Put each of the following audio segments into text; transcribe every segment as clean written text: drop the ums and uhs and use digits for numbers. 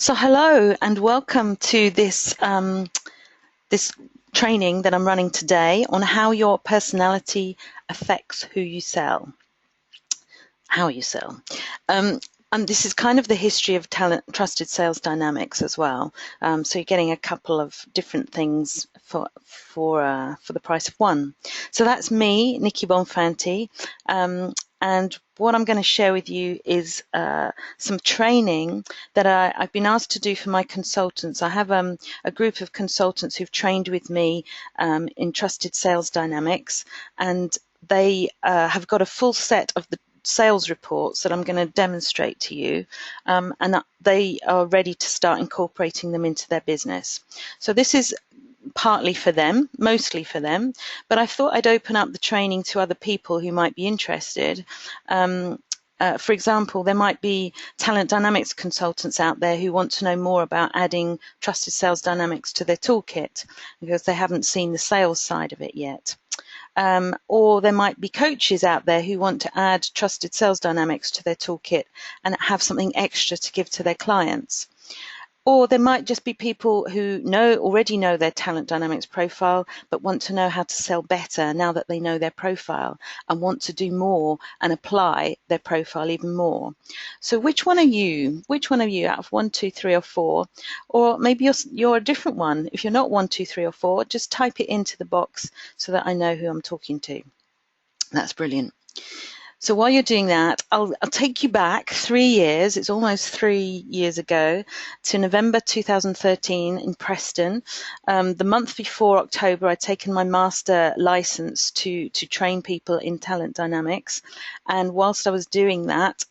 So hello and welcome to this training that I'm running today on how your personality affects who you sell, how you sell. And this is kind of the history of trusted sales dynamics as well. So you're getting a couple of different things for the price of one. So that's me, Nikki Bonfanti. And what I'm going to share with you is some training that I've been asked to do for my consultants. I have a group of consultants who've trained with me in Trusted Sales Dynamics, and they have got a full set of the sales reports that I'm going to demonstrate to you, and that they are ready to start incorporating them into their business. So this is partly for them, mostly for them, but I thought I'd open up the training to other people who might be interested. For example, there might be talent dynamics consultants out there who want to know more about adding trusted sales dynamics to their toolkit because they haven't seen the sales side of it yet. Or there might be coaches out there who want to add trusted sales dynamics to their toolkit and have something extra to give to their clients. Or there might just be people who already know their talent dynamics profile, but want to know how to sell better now that they know their profile and want to do more and apply their profile even more. So which one are you? Which one are you out of 1, 2, 3, or 4? Or maybe you're a different one. If you're not 1, 2, 3, or 4, just type it into the box so that I know who I'm talking to. That's brilliant. So while you're doing that, I'll take you back 3 years. It's almost 3 years ago to November 2013 in Preston. The month before October, I'd taken my master license to train people in talent dynamics. And whilst I was doing that,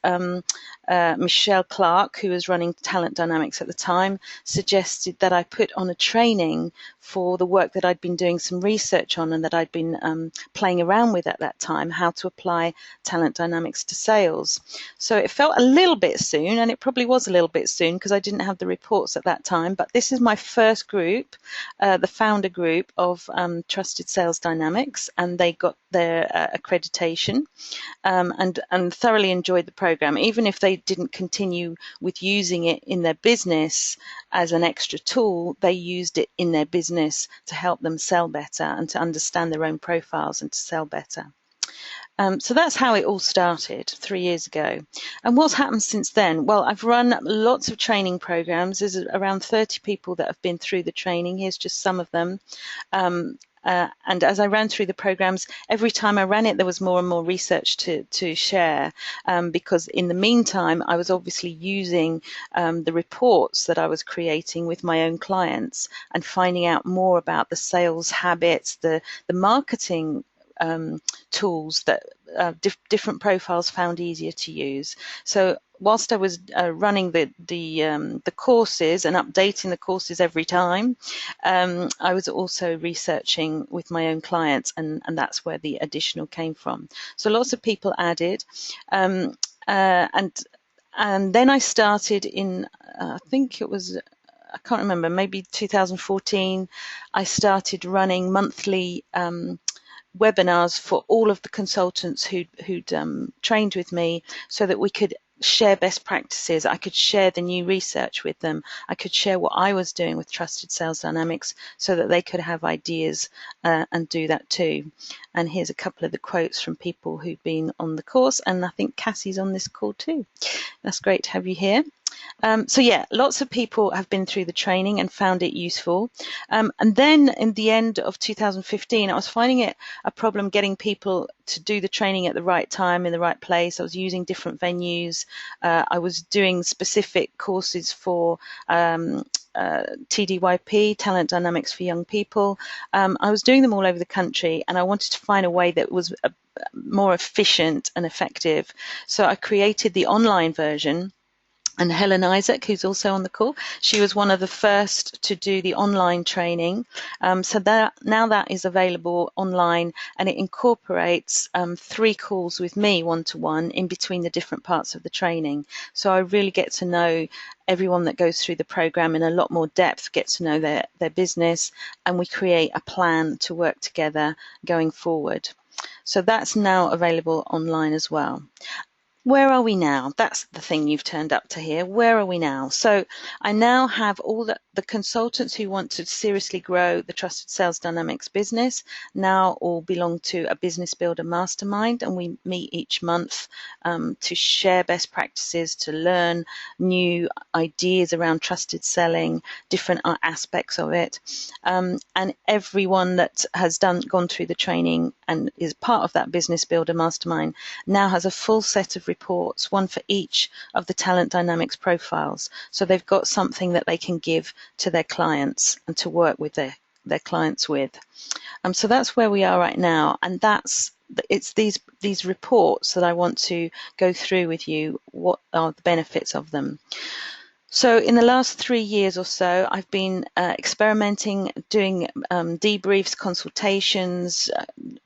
Michelle Clark, who was running Talent Dynamics at the time, suggested that I put on a training for the work that I'd been doing some research on and that I'd been playing around with at that time, how to apply talent dynamics to sales. So it felt a little bit soon, and it probably was a little bit soon because I didn't have the reports at that time, but this is my first group, the founder group of Trusted Sales Dynamics, and they got their accreditation and thoroughly enjoyed the program. Even if they didn't continue with using it in their business as an extra tool, they used it in their business to help them sell better and to understand their own profiles and to sell better. So that's how it all started 3 years ago. And what's happened since then? Well, I've run lots of training programs. There's around 30 people that have been through the training. Here's just some of them. And as I ran through the programs, every time I ran it, there was more and more research to share, because in the meantime, I was obviously using the reports that I was creating with my own clients and finding out more about the sales habits, the marketing tools that different profiles found easier to use. So whilst I was running the courses and updating the courses every time, I was also researching with my own clients, and that's where the additional came from. So lots of people added, and then I started in I think it was, I can't remember, maybe 2014. I started running monthly webinars for all of the consultants who'd trained with me so that we could share best practices. I could share the new research with them. I could share what I was doing with Trusted Sales Dynamics so that they could have ideas and do that too. And here's a couple of the quotes from people who've been on the course, and I think Cassie's on this call too. That's great to have you here. So yeah, lots of people have been through the training and found it useful. And then in the end of 2015, I was finding it a problem getting people to do the training at the right time in the right place. I was using different venues. I was doing specific courses for TDYP, Talent Dynamics for Young People. I was doing them all over the country, and I wanted to find a way that was more efficient and effective. So I created the online version. And Helen Isaac, who's also on the call, she was one of the first to do the online training. So now that is available online, and it incorporates 3 calls with me one-to-one in between the different parts of the training. So I really get to know everyone that goes through the program in a lot more depth, get to know their business, and we create a plan to work together going forward. So that's now available online as well. Where are we now? That's the thing you've turned up to hear. Where are we now? So I now have all the consultants who want to seriously grow the Trusted Sales Dynamics business now all belong to a Business Builder Mastermind, and we meet each month to share best practices, to learn new ideas around trusted selling, different aspects of it. And everyone that has gone through the training and is part of that Business Builder Mastermind now has a full set of reports, one for each of the Talent Dynamics profiles. So they've got something that they can give to their clients and to work with their clients with. So that's where we are right now, and it's these reports that I want to go through with you. What are the benefits of them? So in the last 3 years or so, I've been experimenting, doing debriefs, consultations,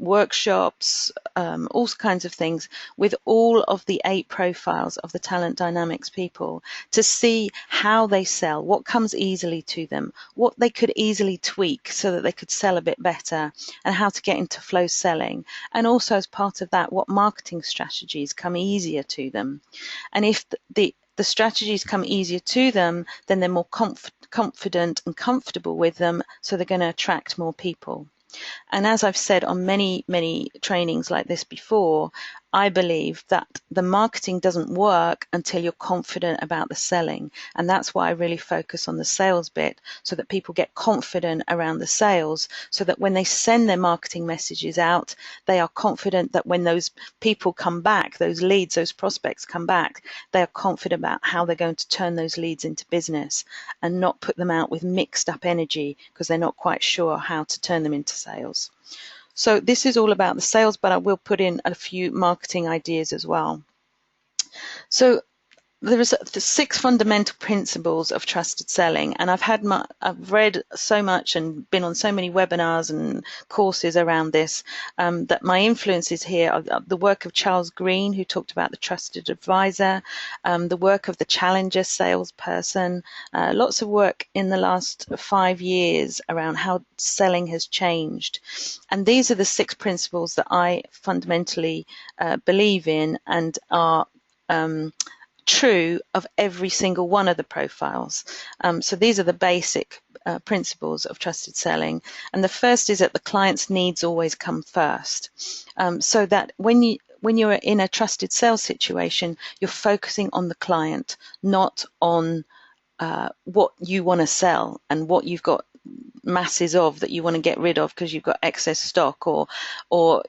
workshops, all kinds of things with all of the 8 profiles of the Talent Dynamics people to see how they sell, what comes easily to them, what they could easily tweak so that they could sell a bit better, and how to get into flow selling. And also as part of that, what marketing strategies come easier to them. And if the strategies come easier to them, then they're more confident and comfortable with them, so they're going to attract more people. And as I've said on many, many trainings like this before, I believe that the marketing doesn't work until you're confident about the selling. And that's why I really focus on the sales bit, so that people get confident around the sales, so that when they send their marketing messages out, they are confident that when those people come back, those leads, those prospects come back, they are confident about how they're going to turn those leads into business and not put them out with mixed up energy because they're not quite sure how to turn them into sales. So this is all about the sales, but I will put in a few marketing ideas as well. So there is the 6 fundamental principles of trusted selling, and I've read so much and been on so many webinars and courses around this that my influences here are the work of Charles Green, who talked about the trusted advisor, the work of the challenger salesperson, lots of work in the last 5 years around how selling has changed. And these are the 6 principles that I fundamentally believe in and are true of every single one of the profiles. So these are the basic principles of trusted selling. And the first is that the client's needs always come first. So that when you're in a trusted sales situation, you're focusing on the client, not on what you want to sell and what you've got masses of that you want to get rid of because you've got excess stock, or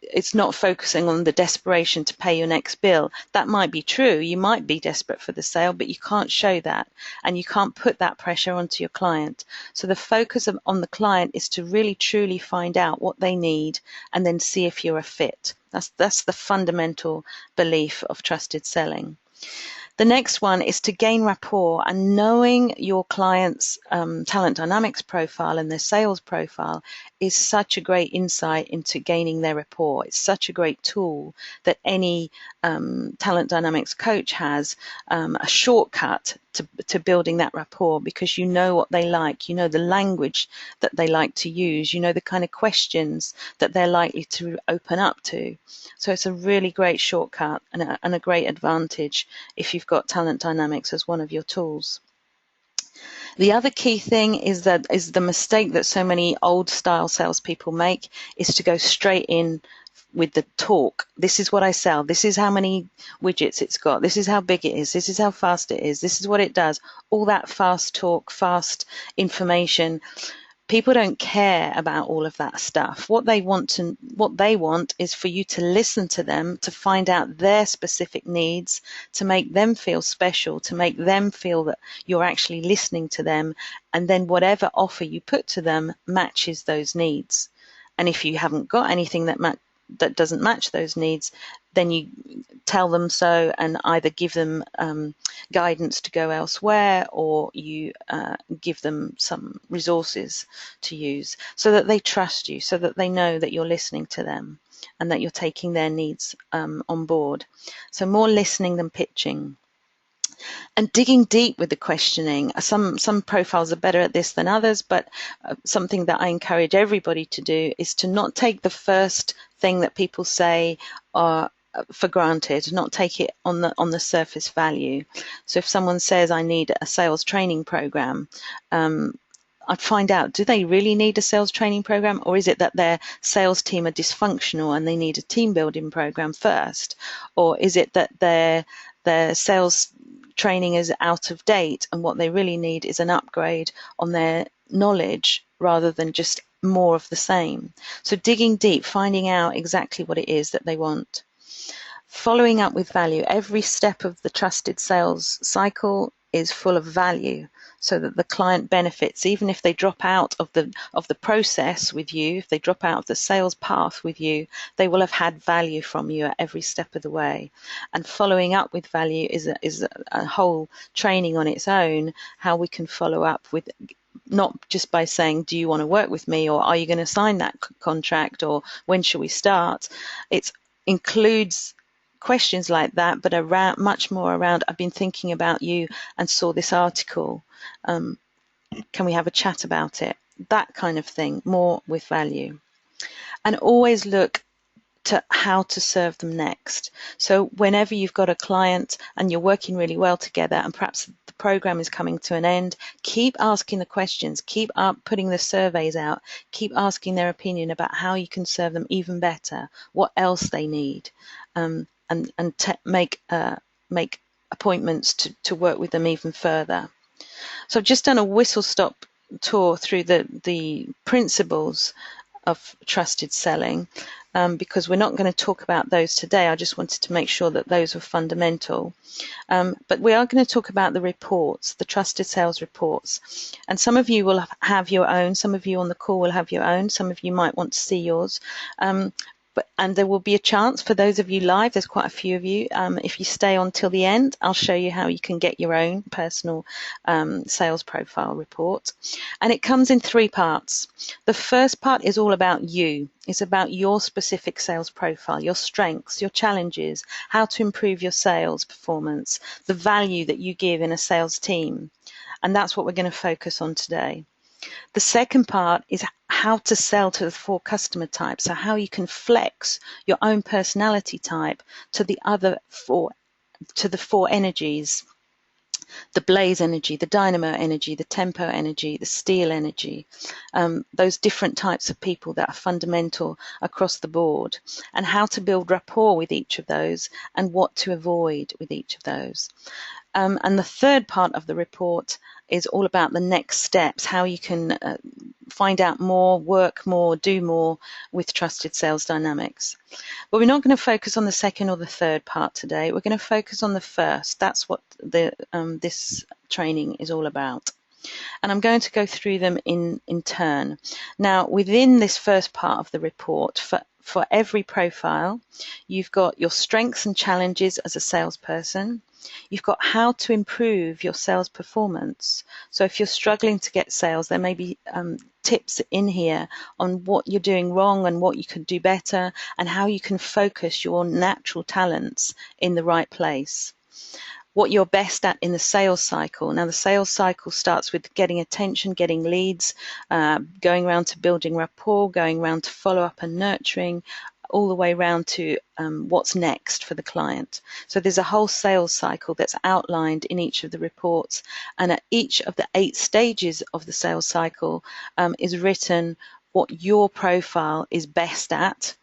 it's not focusing on the desperation to pay your next bill. That might be true. You might be desperate for the sale, but you can't show that, and you can't put that pressure onto your client. So the focus on the client is to really truly find out what they need and then see if you're a fit. That's the fundamental belief of trusted selling. The next one is to gain rapport, and knowing your client's Talent Dynamics profile and their sales profile is such a great insight into gaining their rapport. It's such a great tool that any Talent Dynamics coach has, a shortcut to building that rapport, because you know what they like, you know the language that they like to use, you know the kind of questions that they're likely to open up to. So it's a really great shortcut and a great advantage if you've got Talent Dynamics as one of your tools. The other key thing is the mistake that so many old style salespeople make, is to go straight in with the talk. This is what I sell. This is how many widgets it's got. This is how big it is. This is how fast it is. This is what it does. All that fast talk, fast information. People don't care about all of that stuff. What they want is for you to listen to them, to find out their specific needs, to make them feel special, to make them feel that you're actually listening to them, and then whatever offer you put to them matches those needs. And if you haven't got anything that doesn't match those needs, then you tell them so and either give them guidance to go elsewhere, or you give them some resources to use so that they trust you, so that they know that you're listening to them and that you're taking their needs on board. So more listening than pitching. And digging deep with the questioning. Some profiles are better at this than others, but something that I encourage everybody to do is to not take the first thing that people say for granted, not take it on the surface value. So if someone says I need a sales training program, I'd find out, do they really need a sales training program, or is it that their sales team are dysfunctional and they need a team building program first? Or is it that their sales training is out of date and what they really need is an upgrade on their knowledge rather than just more of the same? So digging deep, finding out exactly what it is that they want. Following up with value. Every step of the trusted sales cycle is full of value, so that the client benefits. Even if they drop out of the process with you, if they drop out of the sales path with you, they will have had value from you at every step of the way. And following up with value is a whole training on its own, how we can follow up with, not just by saying, do you want to work with me, or are you going to sign that contract, or when shall we start? It includes questions like that, but around, much more around, I've been thinking about you and saw this article. Can we have a chat about it? That kind of thing, more with value. And always look to how to serve them next. So whenever you've got a client and you're working really well together and perhaps the program is coming to an end, keep asking the questions, keep putting the surveys out, keep asking their opinion about how you can serve them even better, what else they need, and make appointments to work with them even further. So I've just done a whistle-stop tour through the principles of trusted selling, because we're not going to talk about those today. I just wanted to make sure that those were fundamental. But we are going to talk about the reports, the trusted sales reports. And some of you will have your own, some of you on the call will have your own, some of you might want to see yours. And there will be a chance for those of you live, there's quite a few of you, if you stay on till the end, I'll show you how you can get your own personal sales profile report. And it comes in 3 parts. The first part is all about you. It's about your specific sales profile, your strengths, your challenges, how to improve your sales performance, the value that you give in a sales team. And that's what we're going to focus on today. The second part is how to sell to the 4 customer types, so how you can flex your own personality type to the other 4, to the 4 energies: the blaze energy, the dynamo energy, the tempo energy, the steel energy, those different types of people that are fundamental across the board, and how to build rapport with each of those and what to avoid with each of those. And the third part of the report is all about the next steps, how you can find out more, work more, do more with Trusted Sales Dynamics. But we're not going to focus on the second or the third part today. We're going to focus on the first. That's what this training is all about. And I'm going to go through them in turn. Now, within this first part of the report, for every profile, you've got your strengths and challenges as a salesperson. You've got how to improve your sales performance. So if you're struggling to get sales, there may be tips in here on what you're doing wrong and what you could do better, and how you can focus your natural talents in the right place. What you're best at in the sales cycle. Now, the sales cycle starts with getting attention, getting leads, going around to building rapport, going around to follow up and nurturing, all the way around to what's next for the client. So there's a whole sales cycle that's outlined in each of the reports, and at each of the 8 stages of the sales cycle is written what your profile is best at,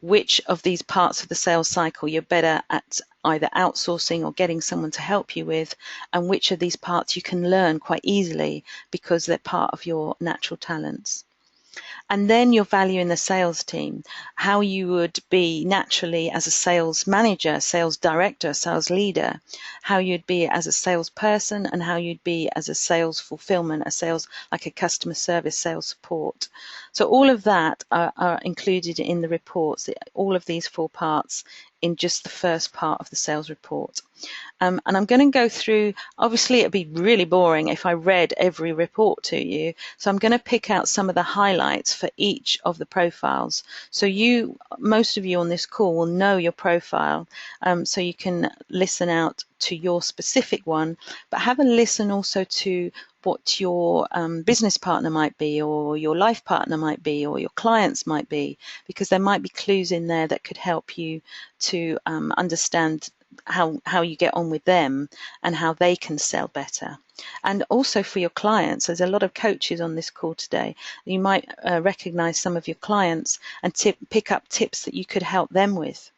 which of these parts of the sales cycle you're better at either outsourcing or getting someone to help you with, and which of these parts you can learn quite easily because they're part of your natural talents. And then your value in the sales team, how you would be naturally as a sales manager, sales director, sales leader, how you'd be as a salesperson, and how you'd be as a sales fulfillment, a sales, like a customer service, sales support. So all of that are included in the reports, all of these 4 parts in just the first part of the sales report. And I'm going to go through, obviously it'd be really boring if I read every report to you, so I'm going to pick out some of the highlights for each of the profiles. So most of you on this call will know your profile, so you can listen out to your specific one, but have a listen also to what your business partner might be, or your life partner might be, or your clients might be, because there might be clues in there that could help you to understand how you get on with them and how they can sell better. And also for your clients, there's a lot of coaches on this call today. You might recognize some of your clients and pick up tips that you could help them with.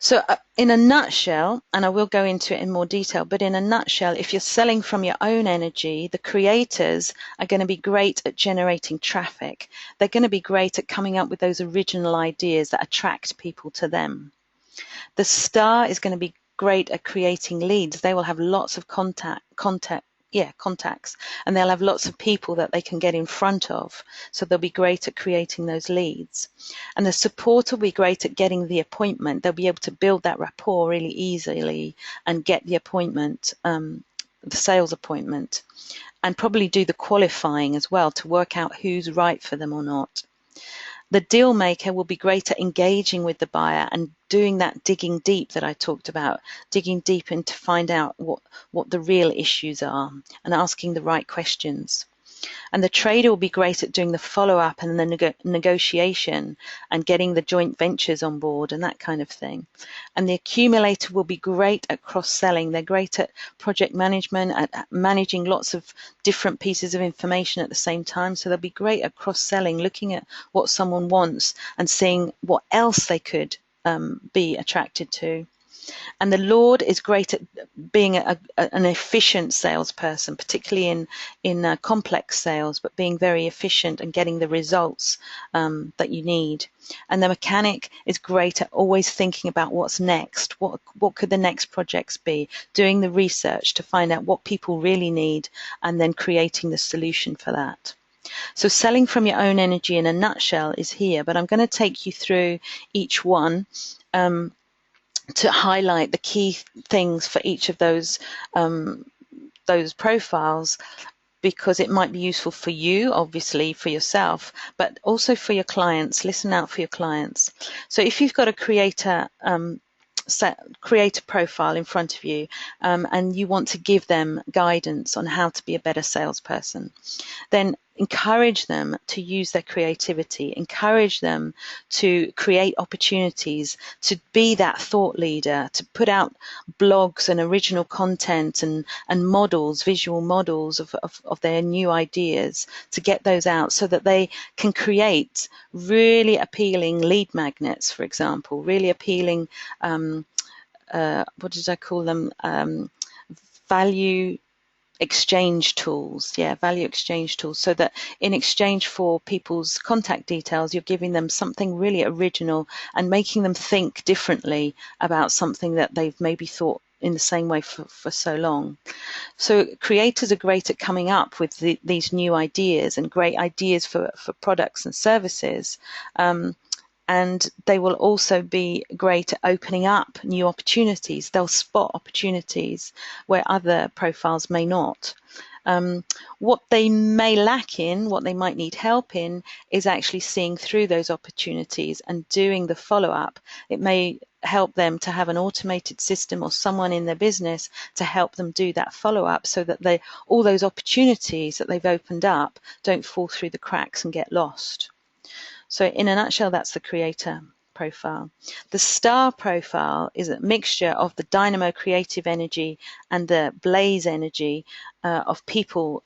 So in a nutshell, and I will go into it in more detail, but in a nutshell, if you're selling from your own energy, the creators are going to be great at generating traffic. They're going to be great at coming up with those original ideas that attract people to them. The star is going to be great at creating leads. They will have lots of contacts, and they'll have lots of people that they can get in front of. So they'll be great at creating those leads. And the support will be great at getting the appointment. They'll be able to build that rapport really easily and get the appointment, the sales appointment, and probably do the qualifying as well to work out who's right for them or not. The deal maker will be great at engaging with the buyer and doing that digging deep that I talked about, digging deep in to find out what the real issues are and asking the right questions. And the trader will be great at doing the follow-up and the negotiation and getting the joint ventures on board and that kind of thing. And the accumulator will be great at cross-selling. They're great at project management, at managing lots of different pieces of information at the same time. So they'll be great at cross-selling, looking at what someone wants and seeing what else they could be attracted to. And the Lord is great at being an efficient salesperson, particularly in complex sales, but being very efficient and getting the results that you need. And the mechanic is great at always thinking about what's next. What could the next projects be? Doing the research to find out what people really need and then creating the solution for that. So selling from your own energy in a nutshell is here, but I'm going to take you through each one to highlight the key things for each of those profiles, because it might be useful for you, obviously for yourself, but also for your clients. Listen out for your clients. So if you've got a creator profile in front of you and you want to give them guidance on how to be a better salesperson, then encourage them to use their creativity, encourage them to create opportunities, to be that thought leader, to put out blogs and original content and models, visual models of their new ideas, to get those out so that they can create really appealing lead magnets, for example, really appealing, what did I call them? Value exchange tools, value exchange tools, so that in exchange for people's contact details, you're giving them something really original and making them think differently about something that they've maybe thought in the same way for so long. So creators are great at coming up with these new ideas and great ideas for products and services. And they will also be great at opening up new opportunities. They'll spot opportunities where other profiles may not. What they may lack in, what they might need help in, is actually seeing through those opportunities and doing the follow-up. It may help them to have an automated system or someone in their business to help them do that follow-up, so that all those opportunities that they've opened up don't fall through the cracks and get lost. So in a nutshell, that's the creator profile. The star profile is a mixture of the dynamo creative energy and the blaze energy of people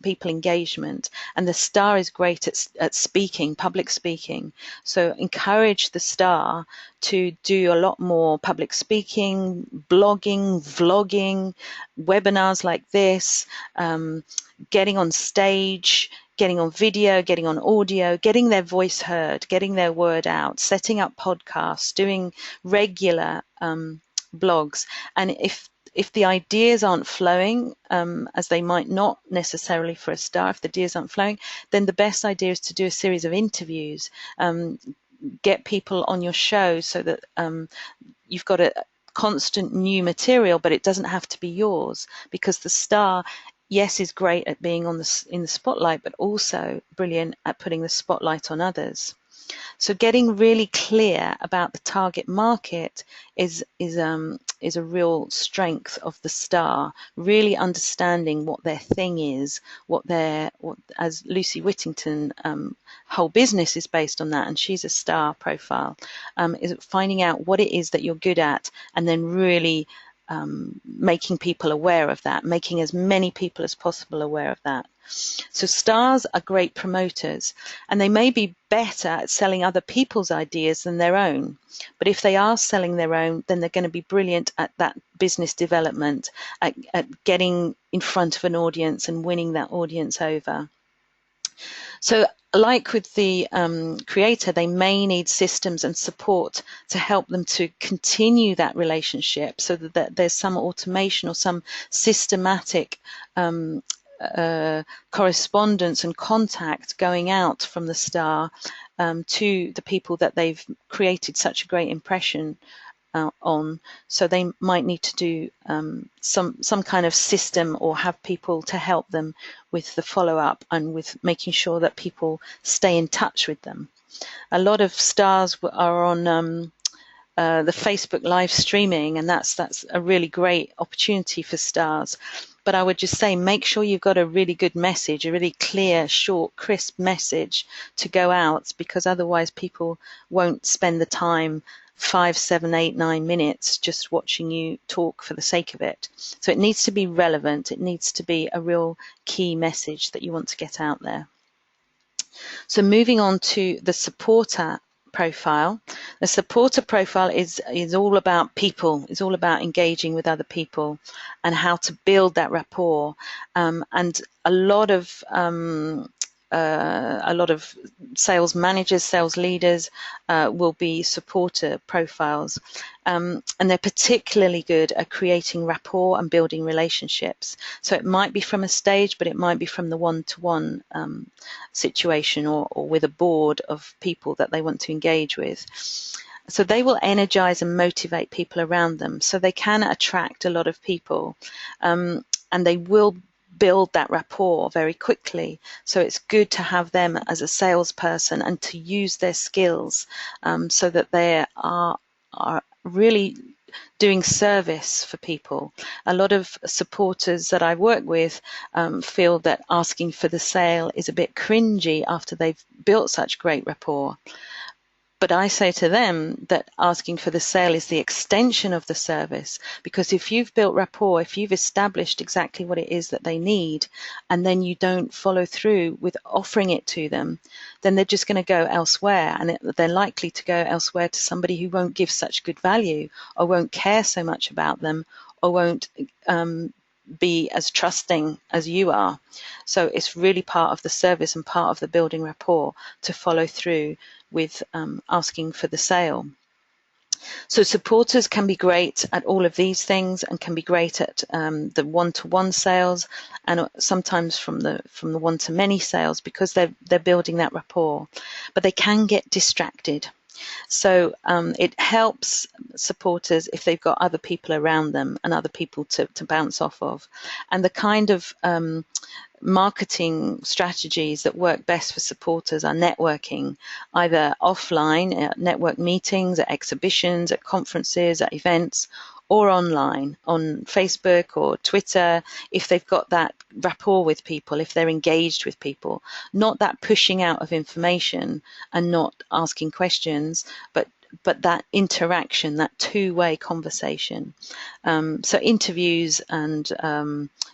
engagement. And the star is great at speaking, public speaking. So encourage the star to do a lot more public speaking, blogging, vlogging, webinars like this, getting on stage, getting on video, getting on audio, getting their voice heard, getting their word out, setting up podcasts, doing regular blogs. And if the ideas aren't flowing, as they might not necessarily for a star, if the ideas aren't flowing, then the best idea is to do a series of interviews, get people on your show so that you've got a constant new material, but it doesn't have to be yours, because the star, yes, is great at being in the spotlight, but also brilliant at putting the spotlight on others. So getting really clear about the target market is a real strength of the star. Really understanding what their thing is, what as Lucy Whittington, whole business is based on that, and she's a star profile. Is finding out what it is that you're good at, and then really making people aware of that, making as many people as possible aware of that. So stars are great promoters, and they may be better at selling other people's ideas than their own. But if they are selling their own, then they're going to be brilliant at that business development, at getting in front of an audience and winning that audience over. So like with the creator, they may need systems and support to help them to continue that relationship, so that there's some automation or some systematic correspondence and contact going out from the star to the people that they've created such a great impression on. So they might need to do some kind of system, or have people to help them with the follow-up and with making sure that people stay in touch with them. A lot of stars are on the Facebook live streaming, and that's a really great opportunity for stars. But I would just say, make sure you've got a really good message, a really clear, short, crisp message to go out, because otherwise people won't spend the time 5, 7, 8, 9 minutes just watching you talk for the sake of it. So it needs to be relevant. It needs to be a real key message that you want to get out there. So moving on to the supporter profile. The supporter profile is all about people. It's all about engaging with other people and how to build that rapport. And a lot of sales managers, sales leaders will be supporter profiles, and they're particularly good at creating rapport and building relationships. So it might be from a stage, but it might be from the one-to-one situation, or with a board of people that they want to engage with. So they will energize and motivate people around them, so they can attract a lot of people, and they will build that rapport very quickly. So it's good to have them as a salesperson and to use their skills so that they are really doing service for people. A lot of supporters that I work with feel that asking for the sale is a bit cringy after they've built such great rapport. But I say to them that asking for the sale is the extension of the service, because if you've built rapport, if you've established exactly what it is that they need, and then you don't follow through with offering it to them, then they're just going to go elsewhere, and they're likely to go elsewhere to somebody who won't give such good value, or won't care so much about them, or won't be as trusting as you are. So it's really part of the service and part of the building rapport to follow through with asking for the sale. So supporters can be great at all of these things, and can be great at the one-to-one sales, and sometimes from the one-to-many sales, because they're building that rapport. But they can get distracted. So it helps supporters if they've got other people around them and other people to bounce off of. And the kind of marketing strategies that work best for supporters are networking, either offline at network meetings, at exhibitions, at conferences, at events, or online on Facebook or Twitter, if they've got that rapport with people, if they're engaged with people, not that pushing out of information and not asking questions, but that interaction, that two-way conversation. So interviews and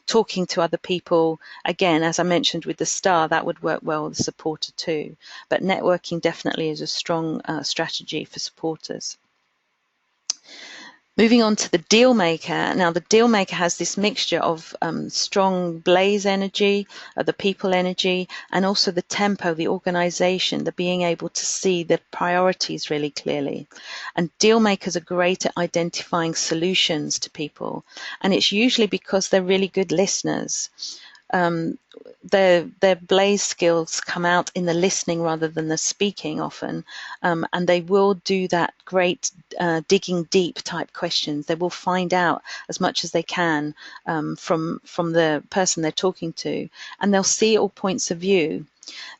talking to other people, again, as I mentioned with the star, that would work well with the supporter too. But networking definitely is a strong strategy for supporters. Moving on to the deal maker. Now, the deal maker has this mixture of strong blaze energy, the people energy, and also the tempo, the organization, the being able to see the priorities really clearly. And deal makers are great at identifying solutions to people. And it's usually because they're really good listeners. their blaze skills come out in the listening rather than the speaking often, and they will do that great digging deep type questions. They will find out as much as they can from the person they're talking to, and they'll see all points of view.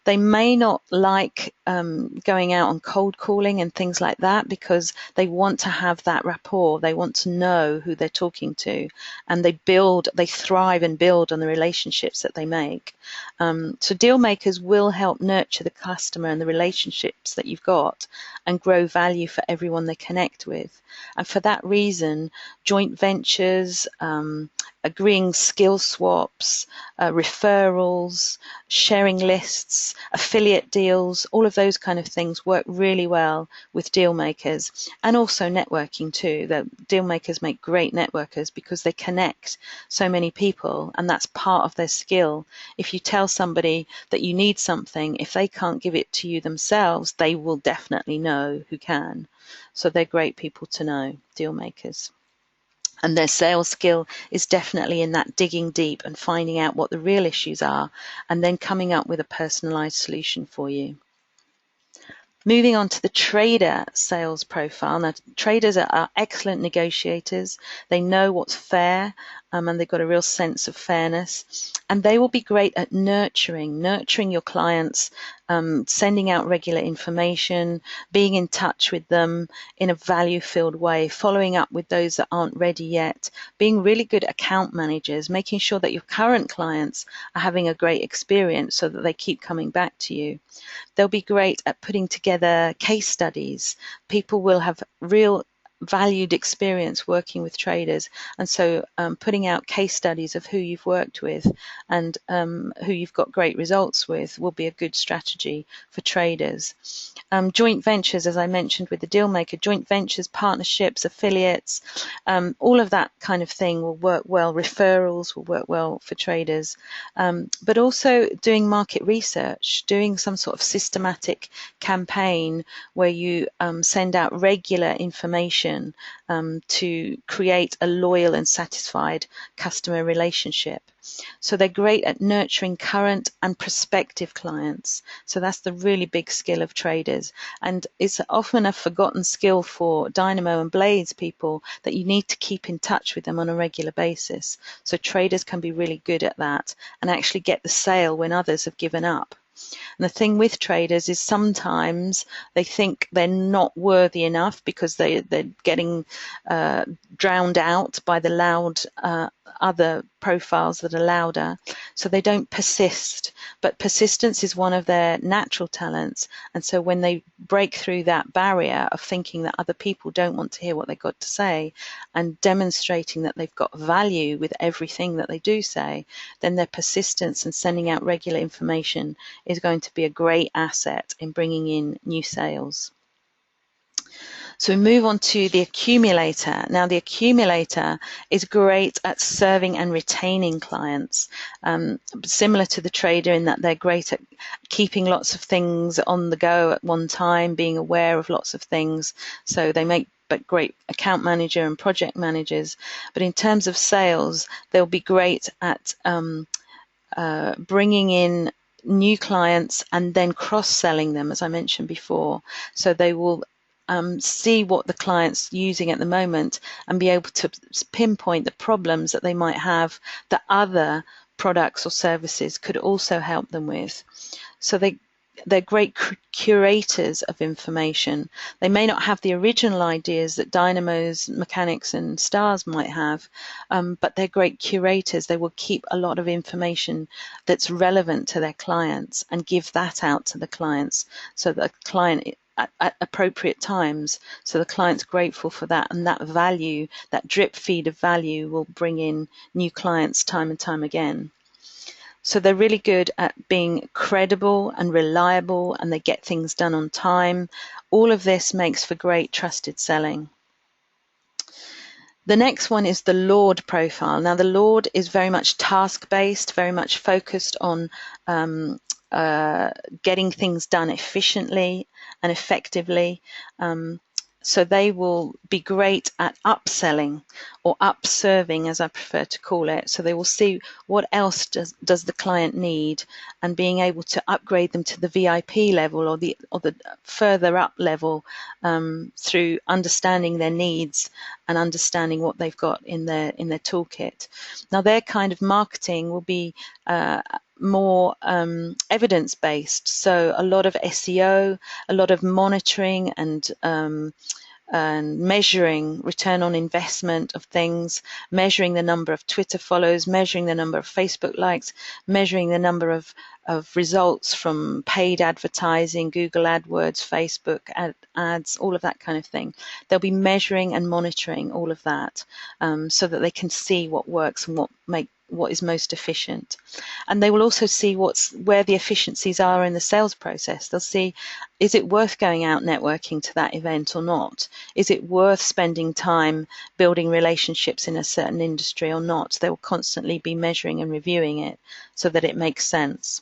They may not like going out on cold calling and things like that, because they want to have that rapport. They want to know who they're talking to, and they thrive and build on the relationships that they make. So deal makers will help nurture the customer and the relationships that you've got and grow value for everyone they connect with. And for that reason, joint ventures, agreeing skill swaps, referrals, sharing lists, affiliate deals, all of those kind of things work really well with deal makers, and also networking too. The deal makers make great networkers because they connect so many people, and that's part of their skill. If you tell somebody that you need something, if they can't give it to you themselves, they will definitely know who can. So they're great people to know, deal makers. And their sales skill is definitely in that digging deep and finding out what the real issues are, and then coming up with a personalized solution for you. Moving on to the trader sales profile. Now, traders are excellent negotiators. They know what's fair, and they've got a real sense of fairness. And they will be great at nurturing your clients, sending out regular information, being in touch with them in a value-filled way, following up with those that aren't ready yet, being really good account managers, making sure that your current clients are having a great experience so that they keep coming back to you. They'll be great at putting together case studies. People will have real valued experience working with traders, and so putting out case studies of who you've worked with and who you've got great results with will be a good strategy for traders. Joint ventures, as I mentioned with the deal maker, joint ventures, partnerships, affiliates, all of that kind of thing will work well. Referrals will work well for traders, but also doing market research, doing some sort of systematic campaign where you send out regular information to create a loyal and satisfied customer relationship. So they're great at nurturing current and prospective clients. So that's the really big skill of traders. And it's often a forgotten skill for Dynamo and Blaze people that you need to keep in touch with them on a regular basis. So traders can be really good at that and actually get the sale when others have given up. And the thing with traders is sometimes they think they're not worthy enough because they're getting drowned out by the loud other profiles that are louder, so they don't persist. But persistence is one of their natural talents, and so when they break through that barrier of thinking that other people don't want to hear what they've got to say and demonstrating that they've got value with everything that they do say, then their persistence and sending out regular information is going to be a great asset in bringing in new sales. So we move on to the accumulator. Now, the accumulator is great at serving and retaining clients, similar to the trader in that they're great at keeping lots of things on the go at one time, being aware of lots of things. So they make great account manager and project managers. But in terms of sales, they'll be great at bringing in new clients and then cross-selling them, as I mentioned before. So they will see what the client's using at the moment and be able to pinpoint the problems that they might have that other products or services could also help them with. So they're great curators of information. They may not have the original ideas that Dynamos, Mechanics and Stars might have, but they're great curators. They will keep a lot of information that's relevant to their clients and give that out to the clients so that the client at appropriate times, so the client's grateful for that, and that value, that drip feed of value will bring in new clients time and time again. So they're really good at being credible and reliable, and they get things done on time. All of this makes for great trusted selling. The next one is the Lord profile. Now, the Lord is very much task-based, very much focused on getting things done efficiently and effectively. So they will be great at upselling or upserving, as I prefer to call it. So they will see what else does the client need, and being able to upgrade them to the VIP level or the further up level through understanding their needs and understanding what they've got in their toolkit. Now their kind of marketing will be more evidence-based, so a lot of SEO, a lot of monitoring and measuring return on investment of things, measuring the number of Twitter follows, measuring the number of Facebook likes, measuring the number of results from paid advertising, Google AdWords, Facebook ads, all of that kind of thing. They'll be measuring and monitoring all of that so that they can see what works and what is most efficient. And they will also see where the efficiencies are in the sales process. They'll see, is it worth going out networking to that event or not? Is it worth spending time building relationships in a certain industry or not? They will constantly be measuring and reviewing it so that it makes sense.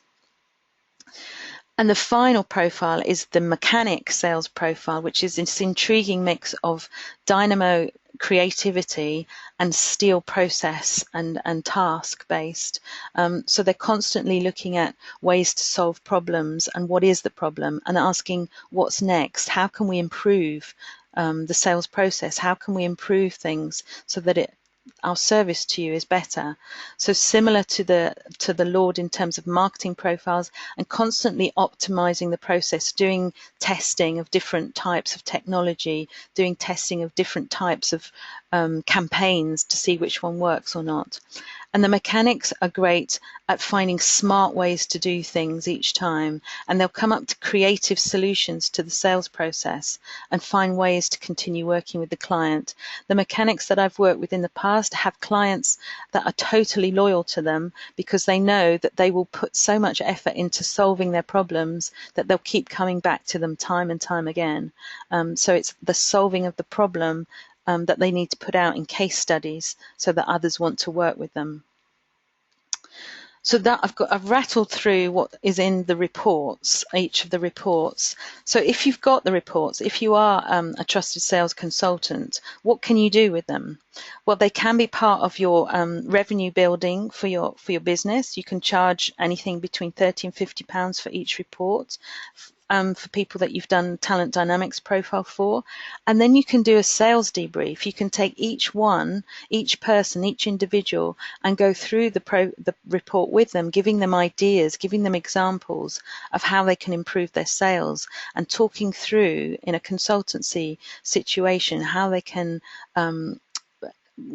And the final profile is the mechanic sales profile, which is this intriguing mix of dynamo creativity and steel process and task based. So they're constantly looking at ways to solve problems and what is the problem, and asking what's next. How can we improve the sales process? How can we improve things so that our service to you is better? So similar to the Lord in terms of marketing profiles, and constantly optimizing the process, doing testing of different types of technology, doing testing of different types of campaigns to see which one works or not. And the mechanics are great at finding smart ways to do things each time, and they'll come up to creative solutions to the sales process and find ways to continue working with the client. The mechanics that I've worked with in the past have clients that are totally loyal to them because they know that they will put so much effort into solving their problems that they'll keep coming back to them time and time again. So it's the solving of the problem that they need to put out in case studies so that others want to work with them. So that I've rattled through what is in the reports, each of the reports. So if you've got the reports, if you are a trusted sales consultant, what can you do with them? Well, they can be part of your revenue building for your business. You can charge anything between £30 and £50 for each report. For people that you've done Talent Dynamics profile for. And then you can do a sales debrief. You can take each person, each individual, and go through the report with them, giving them ideas, giving them examples of how they can improve their sales, and talking through in a consultancy situation how they can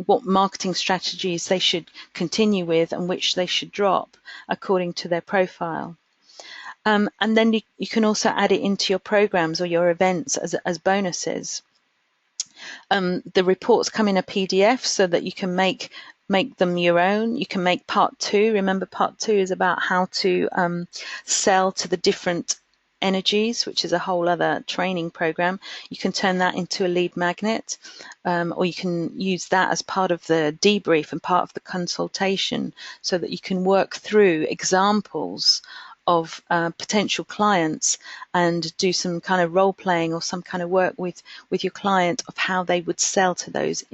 what marketing strategies they should continue with and which they should drop according to their profile. And then you can also add it into your programs or your events as bonuses. The reports come in a PDF so that you can make them your own. You can make part 2. Remember, part 2 is about how to sell to the different energies, which is a whole other training program. You can turn that into a lead magnet, or you can use that as part of the debrief and part of the consultation so that you can work through examples of potential clients and do some kind of role playing or some kind of work with your client of how they would sell to those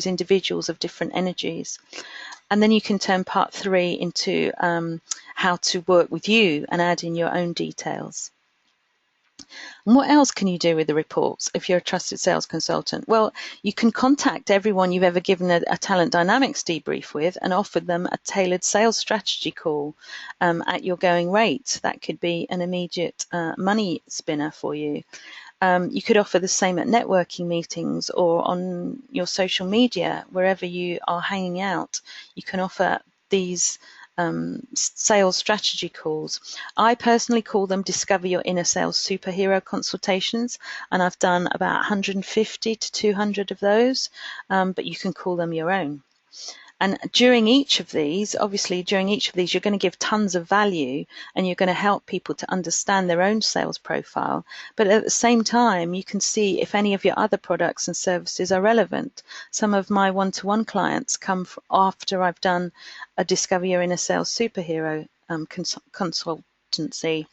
individuals of different energies. And then you can turn part 3 into how to work with you and add in your own details. And what else can you do with the reports if you're a trusted sales consultant? Well, you can contact everyone you've ever given a Talent Dynamics debrief with and offer them a tailored sales strategy call at your going rate. That could be an immediate money spinner for you. You could offer the same at networking meetings or on your social media, wherever you are hanging out. You can offer these sales strategy calls. I personally call them Discover Your Inner Sales Superhero consultations, and I've done about 150 to 200 of those, but you can call them your own. And during each of these, you're going to give tons of value and you're going to help people to understand their own sales profile. But at the same time, you can see if any of your other products and services are relevant. Some of my one-to-one clients come after I've done a Discover Your Inner Sales Superhero consultation consultancy,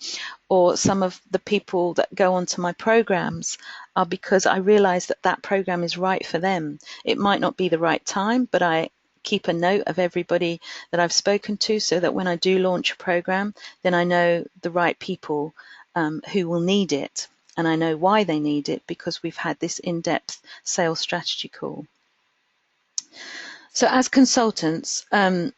or some of the people that go onto my programs are because I realize that that program is right for them. It might not be the right time, but I keep a note of everybody that I've spoken to, so that when I do launch a program, then I know the right people who will need it, and I know why they need it, because we've had this in-depth sales strategy call. So as consultants, I've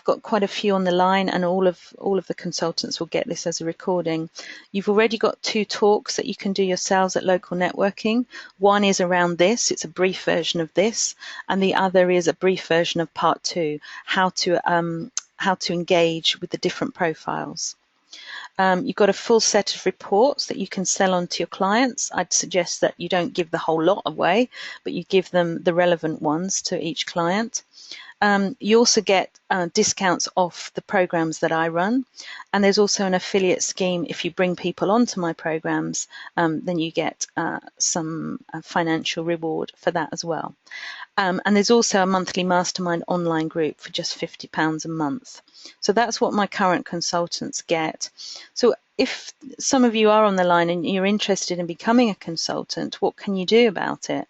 got quite a few on the line, and all of the consultants will get this as a recording. You've already got 2 talks that you can do yourselves at Local Networking. One is around this; it's a brief version of this, and the other is a brief version of part 2, how to engage with the different profiles. You've got a full set of reports that you can sell on to your clients. I'd suggest that you don't give the whole lot away, but you give them the relevant ones to each client. You also get discounts off the programs that I run, and there's also an affiliate scheme. If you bring people onto my programs, then you get some financial reward for that as well. And there's also a monthly mastermind online group for just £50 a month. So that's what my current consultants get. So if some of you are on the line and you're interested in becoming a consultant, what can you do about it?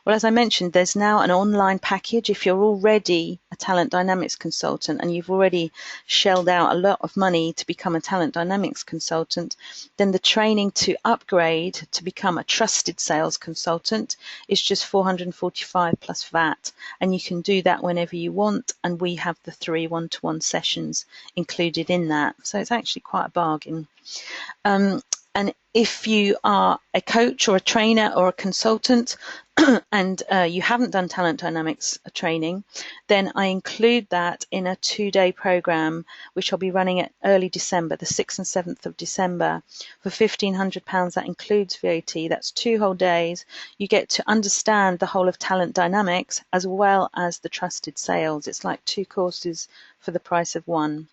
Well, as I mentioned, there's now an online package. If you're already a Talent Dynamics consultant and you've already shelled out a lot of money to become a Talent Dynamics consultant, then the training to upgrade to become a trusted sales consultant is just $445 plus VAT. And you can do that whenever you want. And we have the 3 one-to-one sessions included in that. So it's actually quite a bargain. And if you are a coach or a trainer or a consultant and you haven't done Talent Dynamics training, then I include that in a 2-day program, which I'll be running at early December, the 6th and 7th of December, for £1,500. That includes VAT. That's 2 whole days. You get to understand the whole of Talent Dynamics as well as the trusted sales. It's like 2 courses for the price of 1.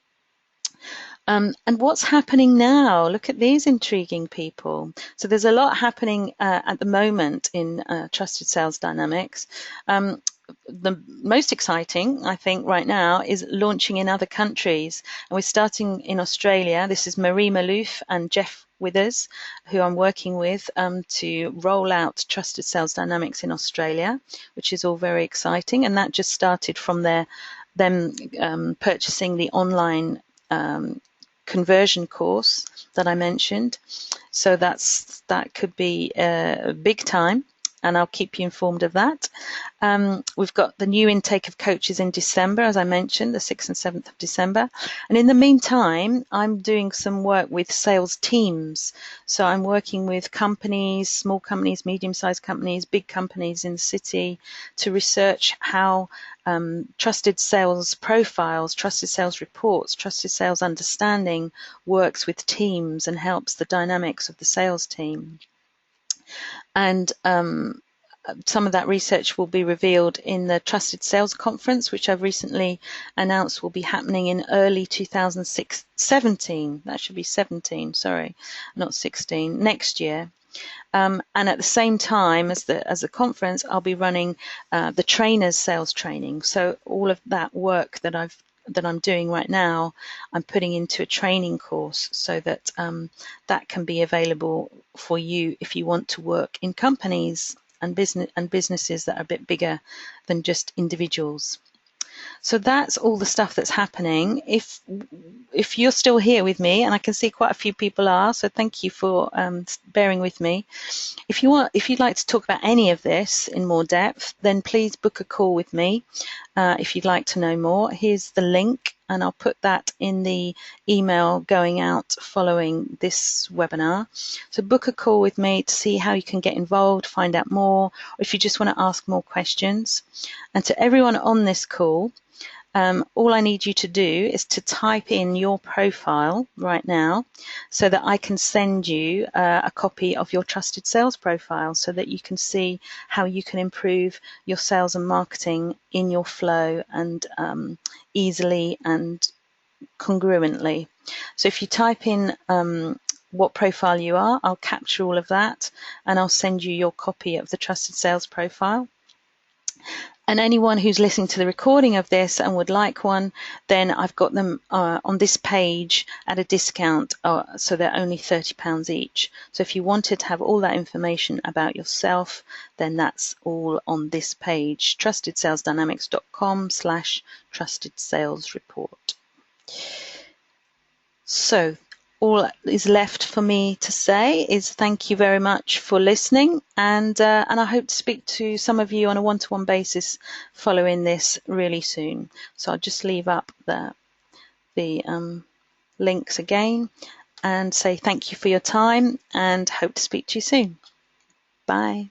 And what's happening now? Look at these intriguing people. So there's a lot happening at the moment in Trusted Sales Dynamics. The most exciting, I think, right now is launching in other countries. And we're starting in Australia. This is Marie Malouf and Jeff Withers, who I'm working with to roll out Trusted Sales Dynamics in Australia, which is all very exciting. And that just started from them purchasing the online conversion course that I mentioned. So that could be big time, and I'll keep you informed of that. We've got the new intake of coaches in December, as I mentioned, the 6th and 7th of December. And in the meantime, I'm doing some work with sales teams. So I'm working with companies, small companies, medium-sized companies, big companies in the city to research how trusted sales profiles, trusted sales reports, trusted sales understanding works with teams and helps the dynamics of the sales team. And some of that research will be revealed in the Trusted Sales Conference, which I've recently announced will be happening in early 2017. That should be 17, sorry, not 16, next year. And at the same time as the conference, I'll be running the trainers sales training. So all of that work that I'm doing right now, I'm putting into a training course so that that can be available for you if you want to work in companies and businesses that are a bit bigger than just individuals. So that's all the stuff that's happening. If you're still here with me, and I can see quite a few people are, so thank you for bearing with me. If you'd like to talk about any of this in more depth, then please book a call with me. If you'd like to know more, here's the link, and I'll put that in the email going out following this webinar. So book a call with me to see how you can get involved, find out more, or if you just want to ask more questions. And to everyone on this call, all I need you to do is to type in your profile right now so that I can send you a copy of your trusted sales profile so that you can see how you can improve your sales and marketing in your flow and easily and congruently. So if you type in what profile you are, I'll capture all of that and I'll send you your copy of the trusted sales profile. And anyone who's listening to the recording of this and would like one, then I've got them on this page at a discount, so they're only £30 each. So if you wanted to have all that information about yourself, then that's all on this page, trustedsalesdynamics.com/trustedsalesreport. So all is left for me to say is thank you very much for listening, and I hope to speak to some of you on a one-to-one basis following this really soon. So I'll just leave up the links again and say thank you for your time and hope to speak to you soon. Bye.